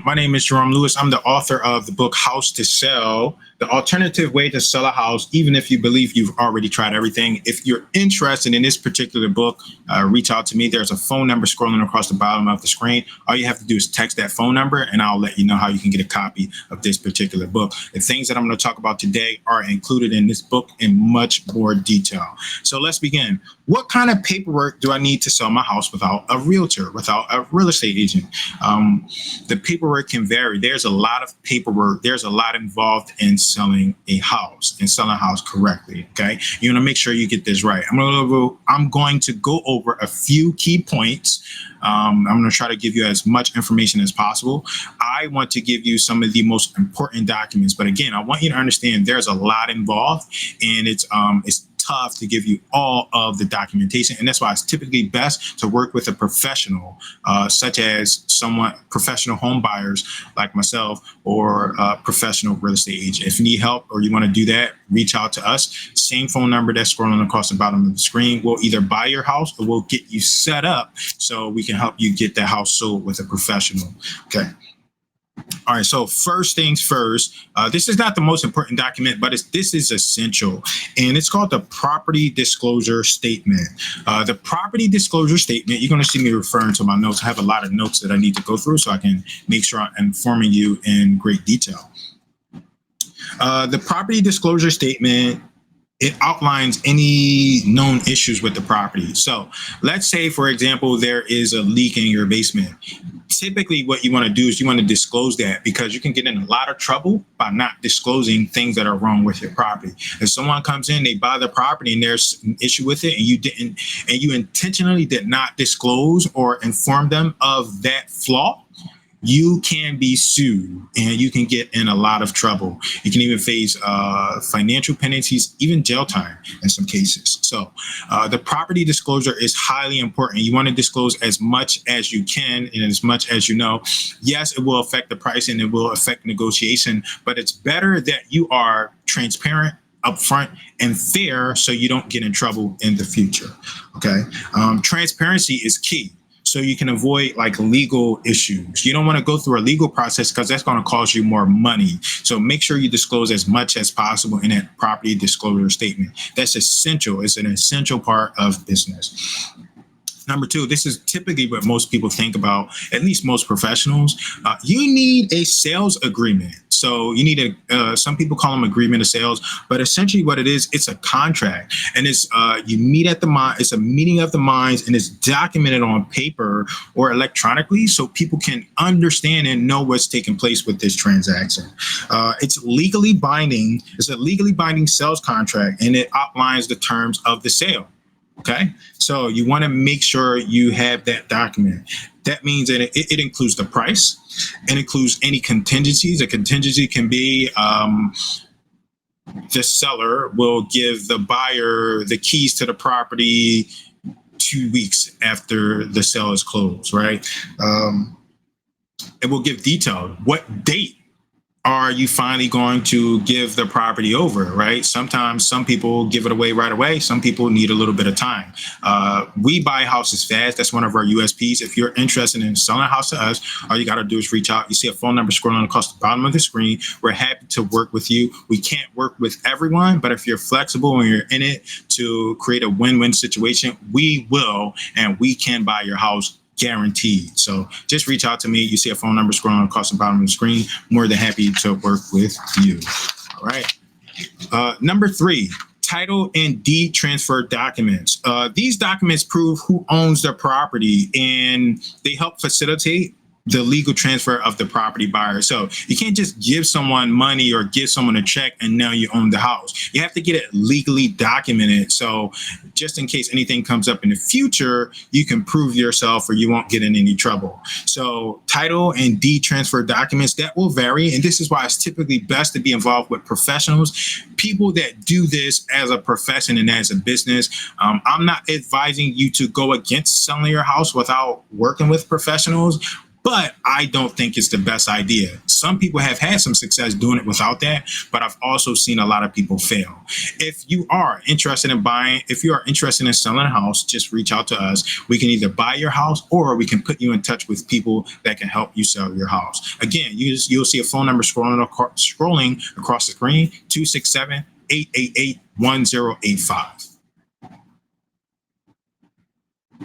My name is Jerome Lewis. I'm the author of the book House to Sell, the alternative way to sell a house, even if you believe you've already tried everything. If you're interested in this particular book, reach out to me. There's a phone number scrolling across the bottom of the screen. All you have to do is text that phone number, and I'll let you know how you can get a copy of this particular book. The things that I'm going to talk about today are included in this book in much more detail. So let's begin. What kind of paperwork do I need to sell my house without a realtor, without a real estate agent? The paperwork can vary. There's a lot of paperwork. There's a lot involved in selling a house and selling a house correctly. Okay, you want to make sure you get this right. I'm going to go over a few key points. I'm going to try to give you as much information as possible. I want to give you some of the most important documents, but again, I want you to understand there's a lot involved, and it's tough to give you all of the documentation, and that's why it's typically best to work with a professional, such as professional home buyers like myself, or a professional real estate agent. If you need help or you want to do that, reach out to us. Same phone number that's scrolling across the bottom of the screen. We'll either buy your house or we'll get you set up so we can help you get the house sold with a professional. Okay. All right, so first things first, this is not the most important document, but this is essential, and it's called the property disclosure statement. The property disclosure statement, you're going to see me referring to my notes. I have a lot of notes that I need to go through so I can make sure I'm informing you in great detail. The property disclosure statement, it outlines any known issues with the property. So let's say, for example, there is a leak in your basement. Typically, what you want to do is you want to disclose that, because you can get in a lot of trouble by not disclosing things that are wrong with your property. If someone comes in, they buy the property and there's an issue with it, and you intentionally did not disclose or inform them of that flaw, you can be sued and you can get in a lot of trouble. You can even face financial penalties, even jail time in some cases. So the property disclosure is highly important. You want to disclose as much as you can and as much as you know. Yes, it will affect the price and it will affect negotiation, but it's better that you are transparent, upfront, and fair so you don't get in trouble in the future. Okay, transparency is key, so you can avoid like legal issues. You don't want to go through a legal process because that's going to cost you more money. So make sure you disclose as much as possible in that property disclosure statement. That's essential. It's an essential part of business. Number two, this is typically what most people think about, at least most professionals. You need a sales agreement. So you need some people call them agreement of sales, but essentially what it is, it's a contract, and it's you meet at it's a meeting of the minds, and it's documented on paper or electronically so people can understand and know what's taking place with this transaction. It's legally binding. It's a legally binding sales contract, and it outlines the terms of the sale. Okay, so you want to make sure you have that document. That means that it includes the price. It includes any contingencies. A contingency can be the seller will give the buyer the keys to the property 2 weeks after the sale is closed, right? It will give detail. What date are you finally going to give the property over, right? Sometimes some people give it away right away. Some people need a little bit of time. We buy houses fast. That's one of our USPs. If you're interested in selling a house to us, all you got to do is reach out. You see a phone number scrolling across the bottom of the screen. We're happy to work with you. We can't work with everyone, but if you're flexible and you're in it to create a win-win situation, we will, and we can buy your house, guaranteed. So just reach out to me. You see a phone number scrolling across the bottom of the screen. More than happy to work with you. All right. Number three, title and deed transfer documents. These documents prove who owns the property, and they help facilitate the legal transfer of the property buyer. So you can't just give someone money or give someone a check and now you own the house. You have to get it legally documented. So just in case anything comes up in the future, you can prove yourself or you won't get in any trouble. So title and deed transfer documents, that will vary. And this is why it's typically best to be involved with professionals, people that do this as a profession and as a business. I'm not advising you to go against selling your house without working with professionals. But I don't think it's the best idea. Some people have had some success doing it without that, but I've also seen a lot of people fail. If you are interested in buying, if you are interested in selling a house, just reach out to us. We can either buy your house or we can put you in touch with people that can help you sell your house. Again, you'll see a phone number scrolling across the screen, 267-888-1085.